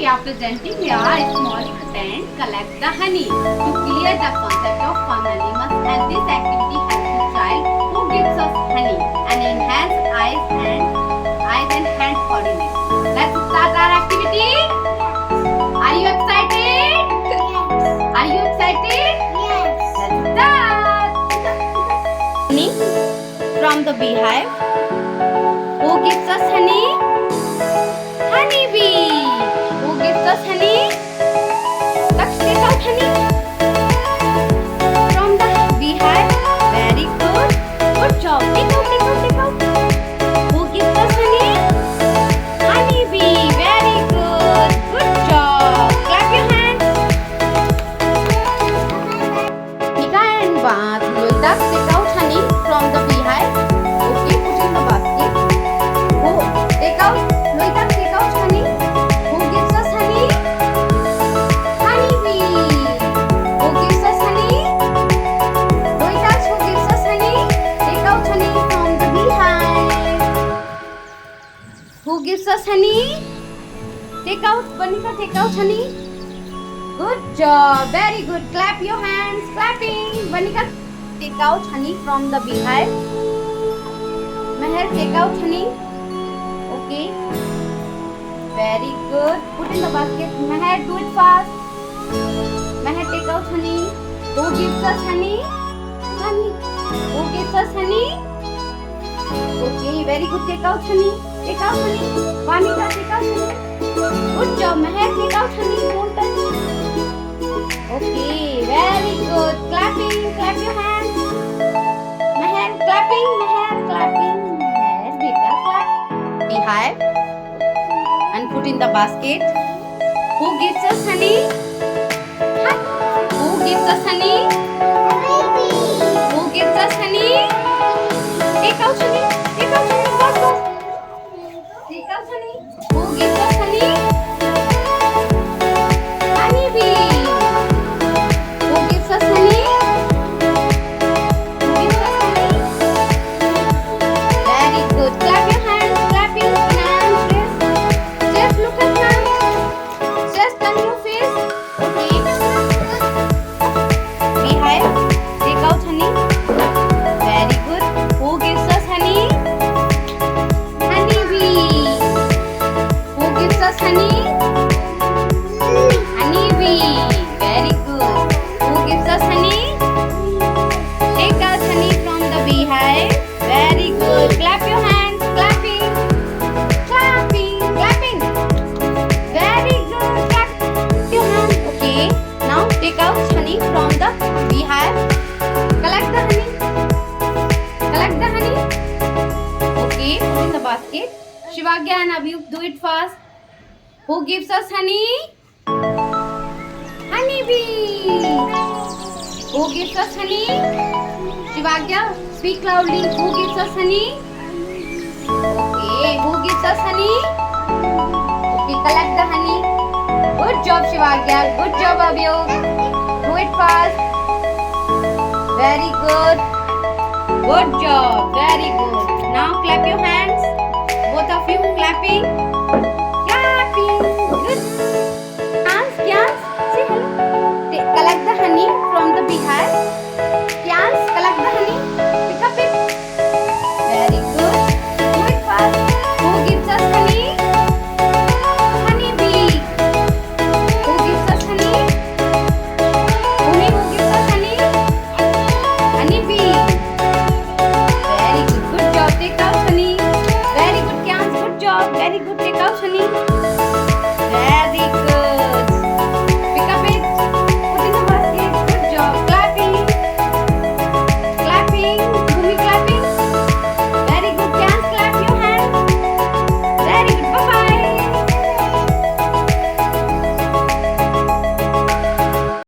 after presenting your small tent, collect the honey to clear the concept of funneliness, and this activity helps the child who gives us honey and enhance eyes and hand coordination. Let's start our activity. Are you excited? Are you excited? Let's start. Honey from the beehive. Who gives us honey? Honeybee. Who gives us honey? Let's take out honey from the beehive. Very good. Good job. Take out. Who gives us honey? Honeybee. Very good. Good job. Clap your hands. Nika and Loita take out honey from the beehive. Okay, put in the basket. Who take out? Loita, take out honey. Who gives us honey? Honeybee. Who gives us honey? Loita, who gives us honey? Take out honey from the beehive. Who gives us honey? Take out, Banika, take out honey. Good job. Very good. Clap your hands. Clapping. Banika, take out honey from the beehive. Meher, take out honey. Okay. Very good. Put in the basket. Meher, do it fast. Meher, take out honey. Who gives us honey? Honey. Who gives us honey? Okay. Very good. Take out honey. Take out honey. Vanika, take out honey. Good job. Meher, take out honey. Don't touch. Okay. Very good. Clapping. Clap your hands. Meher, clapping. Meher, clapping. Meher, beta, clap. Beehive. And put in the basket. Who gives us honey? Who gives us honey? Who gives us honey? Take out honey. Take out honey. Fast, fast. Take out honey. Who gives us honey? Honeybee. Who gives us honey? Who gives us honey? Very good. Clap your hands. Clapping hands. Just look at hands. Just turn your face. Okay. Beehive. Take out honey. Very good. Who gives us honey? Honeybee. Who gives us honey? Honeybee. Very good. Who gives us honey? Take out honey from the beehive. Very good. Clap your hands. Clapping. Clapping. Clapping. Very good. Clap your hands. Okay. Now take out honey from the beehive. Collect the honey. Collect the honey. Okay. Put in the basket. Shivagya and Abhi, do it fast. Who gives us honey? Honeybee. Who gives us honey? Shivagya, speak loudly. Who gives us honey? Okay. Who gives us honey? Okay, collect the honey. Good job, Shivagya. Good job, Abhyog. Do it fast. Very good. Good job. Very good. Now clap your hands. Both of you clapping. Clapping. Good. Kyans, say hello. Collect the honey from the beehive. Kyans, collect the honey. Pick up it. Very good. Do it fast. Who gives us honey? Honeybee. Who gives us honey? Bhumi, who gives us honey? Honeybee. Very good. Good job. Take out honey. Very good, Kyans. Good job. Very good. Take out honey.